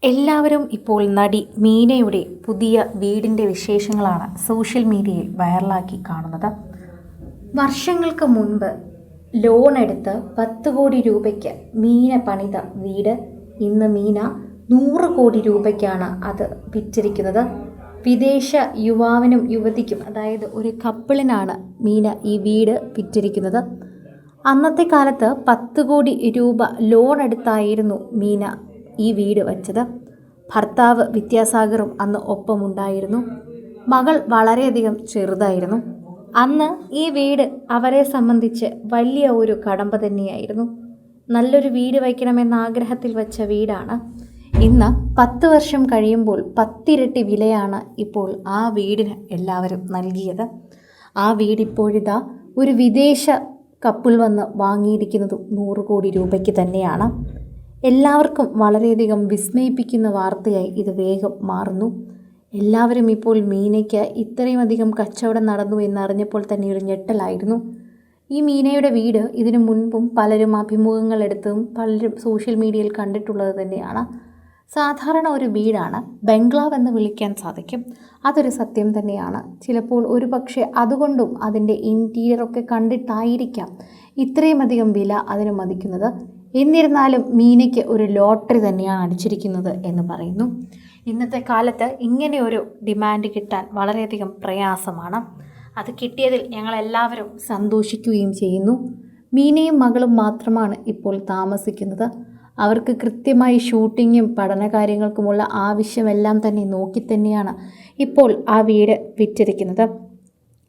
എല്ലാവരും ഇപ്പോൾ നടി മീനയുടെ പുതിയ വീടിൻ്റെ വിശേഷങ്ങളാണ് സോഷ്യൽ മീഡിയയിൽ വൈറലാക്കി കാണുന്നത്. വർഷങ്ങൾക്ക് മുൻപ് ലോൺ എടുത്ത് 10 കോടി രൂപയ്ക്ക് മീന പണിത വീട് ഇന്ന് മീന 100 കോടി രൂപയ്ക്കാണ് അത് വിറ്റിരിക്കുന്നത്. വിദേശ യുവാവിനും യുവതിക്കും, അതായത് ഒരു കപ്പിളിനാണ് മീന ഈ വീട് വിറ്റിരിക്കുന്നത്. അന്നത്തെ കാലത്ത് 10 കോടി രൂപ ലോൺ എടുത്തായിരുന്നു മീന ഈ വീട് വച്ചത്. ഭർത്താവ് വിദ്യാസാഗറും അന്ന് ഒപ്പമുണ്ടായിരുന്നു. മകൾ വളരെയധികം ചെറുതായിരുന്നു. അന്ന് ഈ വീട് അവരെ സംബന്ധിച്ച് വലിയ ഒരു കടമ്പ തന്നെയായിരുന്നു. നല്ലൊരു വീട് വയ്ക്കണമെന്ന ആഗ്രഹത്തിൽ വച്ച വീടാണ്. ഇന്ന് 10 വർഷം കഴിയുമ്പോൾ 10 ഇരട്ടി വിലയാണ് ഇപ്പോൾ ആ വീടിന് എല്ലാവരും നൽകിയത്. ആ വീടിപ്പോഴിതാ ഒരു വിദേശ കപ്പിൾ വന്ന് വാങ്ങിയിരിക്കുന്നത് 100 കോടി രൂപയ്ക്ക് തന്നെയാണ്. എല്ലാവർക്കും വളരെയധികം വിസ്മയിപ്പിക്കുന്ന വാർത്തയായി ഇത് വേഗം മാറുന്നു. എല്ലാവരും ഇപ്പോൾ മീനയ്ക്ക് ഇത്രയും അധികം കച്ചവടം നടന്നു എന്നറിഞ്ഞപ്പോൾ തന്നെ ഒരു ഞെട്ടലായിരുന്നു. ഈ മീനയുടെ വീട് ഇതിനു മുൻപും പലരും അഭിമുഖങ്ങൾ എടുത്തും പലരും സോഷ്യൽ മീഡിയയിൽ കണ്ടിട്ടുള്ളത് തന്നെയാണ്. സാധാരണ ഒരു വീടാണ്, ബംഗ്ലാവ് എന്ന് വിളിക്കാൻ സാധിക്കും. അതൊരു സത്യം തന്നെയാണ്. ചിലപ്പോൾ ഒരു പക്ഷേ അതുകൊണ്ടും അതിൻ്റെ ഇൻറ്റീരിയറൊക്കെ കണ്ടിട്ടായിരിക്കാം ഇത്രയും അധികം വില അതിന് മതിക്കുന്നത്. എന്നിരുന്നാലും മീനയ്ക്ക് ഒരു ലോട്ടറി തന്നെയാണ് അടിച്ചിരിക്കുന്നത് എന്ന് പറയുന്നു. ഇന്നത്തെ കാലത്ത് ഇങ്ങനെ ഒരു ഡിമാൻഡ് കിട്ടാൻ വളരെയധികം പ്രയാസമാണ്. അത് കിട്ടിയതിൽ ഞങ്ങളെല്ലാവരും സന്തോഷിക്കുകയും ചെയ്യുന്നു. മീനയും മകളും മാത്രമാണ് ഇപ്പോൾ താമസിക്കുന്നത്. അവർക്ക് കൃത്യമായി ഷൂട്ടിങ്ങും പഠനകാര്യങ്ങൾക്കുമുള്ള ആവശ്യമെല്ലാം തന്നെ നോക്കി തന്നെയാണ് ഇപ്പോൾ ആ വീട് വിറ്റിരിക്കുന്നത്.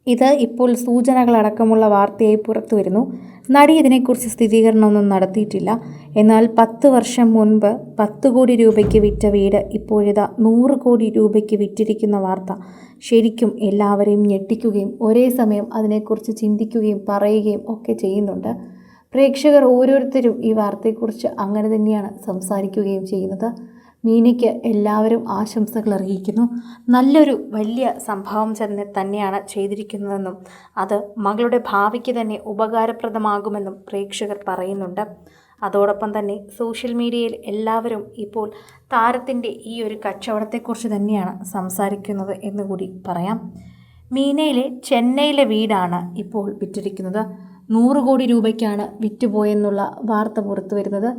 ഇത് ഇപ്പോൾ സൂചനകളടക്കമുള്ള വാർത്തയായി പുറത്തു വരുന്നു. നടി ഇതിനെക്കുറിച്ച് സ്ഥിരീകരണമൊന്നും നടത്തിയിട്ടില്ല. എന്നാൽ 10 വർഷം മുൻപ് 10 കോടി രൂപയ്ക്ക് വിറ്റ വീട് ഇപ്പോഴിതാ 100 കോടി രൂപയ്ക്ക് വിറ്റിരിക്കുന്ന വാർത്ത ശരിക്കും എല്ലാവരെയും ഞെട്ടിക്കുകയും ഒരേ സമയം അതിനെക്കുറിച്ച് ചിന്തിക്കുകയും പറയുകയും ഒക്കെ ചെയ്യുന്നുണ്ട്. പ്രേക്ഷകർ ഓരോരുത്തരും ഈ വാർത്തയെക്കുറിച്ച് അങ്ങനെ തന്നെയാണ് സംസാരിക്കുകയും ചെയ്യുന്നത്. മീനയ്ക്ക് എല്ലാവരും ആശംസകൾ അറിയിക്കുന്നു. നല്ലൊരു വലിയ സംഭവം തന്നെയാണ് ചെയ്തിരിക്കുന്നതെന്നും അത് മകളുടെ ഭാവിക്ക് തന്നെ ഉപകാരപ്രദമാകുമെന്നും പ്രേക്ഷകർ പറയുന്നുണ്ട്. അതോടൊപ്പം തന്നെ സോഷ്യൽ മീഡിയയിൽ എല്ലാവരും ഇപ്പോൾ താരത്തിൻ്റെ ഈ ഒരു കച്ചവടത്തെക്കുറിച്ച് തന്നെയാണ് സംസാരിക്കുന്നത് എന്നുകൂടി പറയാം. മീനയിലെ ചെന്നൈയിലെ വീടാണ് ഇപ്പോൾ വിറ്റിരിക്കുന്നത്. 100 കോടി രൂപയ്ക്കാണ് വിറ്റുപോയെന്നുള്ള വാർത്ത പുറത്തു വരുന്നത്.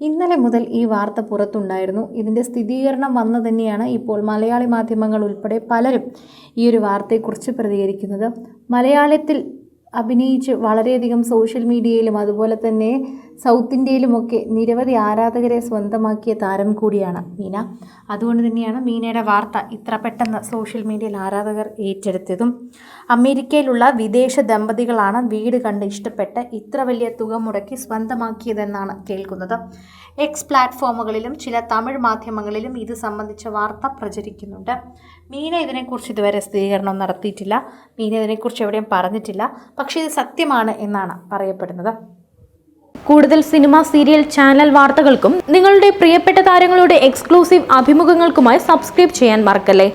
ഇന്നലെ മുതൽ ഈ വാർത്ത പുറത്തുണ്ടായിരുന്നു. ഇതിൻ്റെ സ്ഥിരീകരണം വന്നു തന്നെയാണ് ഇപ്പോൾ മലയാളി മാധ്യമങ്ങൾ ഉൾപ്പെടെ പലരും ഈ ഒരു വാർത്തയെക്കുറിച്ച് പ്രതികരിക്കുന്നത്. മലയാളത്തിൽ അഭിനയിച്ച് വളരെയധികം സോഷ്യൽ മീഡിയയിലും അതുപോലെ തന്നെ സൗത്ത് ഇന്ത്യയിലുമൊക്കെ നിരവധി ആരാധകരെ സ്വന്തമാക്കിയ താരം കൂടിയാണ് മീന. അതുകൊണ്ട് തന്നെയാണ് മീനയുടെ വാർത്ത ഇത്ര പെട്ടെന്ന് സോഷ്യൽ മീഡിയയിൽ ആരാധകർ ഏറ്റെടുത്തതും. അമേരിക്കയിലുള്ള വിദേശ ദമ്പതികളാണ് വീട് കണ്ട് ഇഷ്ടപ്പെട്ട് ഇത്ര വലിയ തുക മുടക്കി സ്വന്തമാക്കിയതെന്നാണ് കേൾക്കുന്നത്. എക്സ് പ്ലാറ്റ്ഫോമുകളിലും ചില തമിഴ് മാധ്യമങ്ങളിലും ഇത് സംബന്ധിച്ച വാർത്ത പ്രചരിക്കുന്നുണ്ട്. മീന ഇതിനെക്കുറിച്ച് ഇതുവരെ സ്ഥിരീകരണം നടത്തിയിട്ടില്ല. മീന ഇതിനെക്കുറിച്ച് എവിടെയും പറഞ്ഞിട്ടില്ല. പക്ഷേ ഇത് സത്യമാണ് എന്നാണ് പറയപ്പെടുന്നത്. കൂടുതൽ സിനിമ, സീരിയൽ, ചാനൽ വാർത്തകൾക്കും നിങ്ങളുടെ പ്രിയപ്പെട്ട താരങ്ങളുടെ എക്സ്ക്ലൂസീവ് അഭിമുഖങ്ങൾക്കുമായി സബ്സ്ക്രൈബ് ചെയ്യാൻ മറക്കല്ലേ.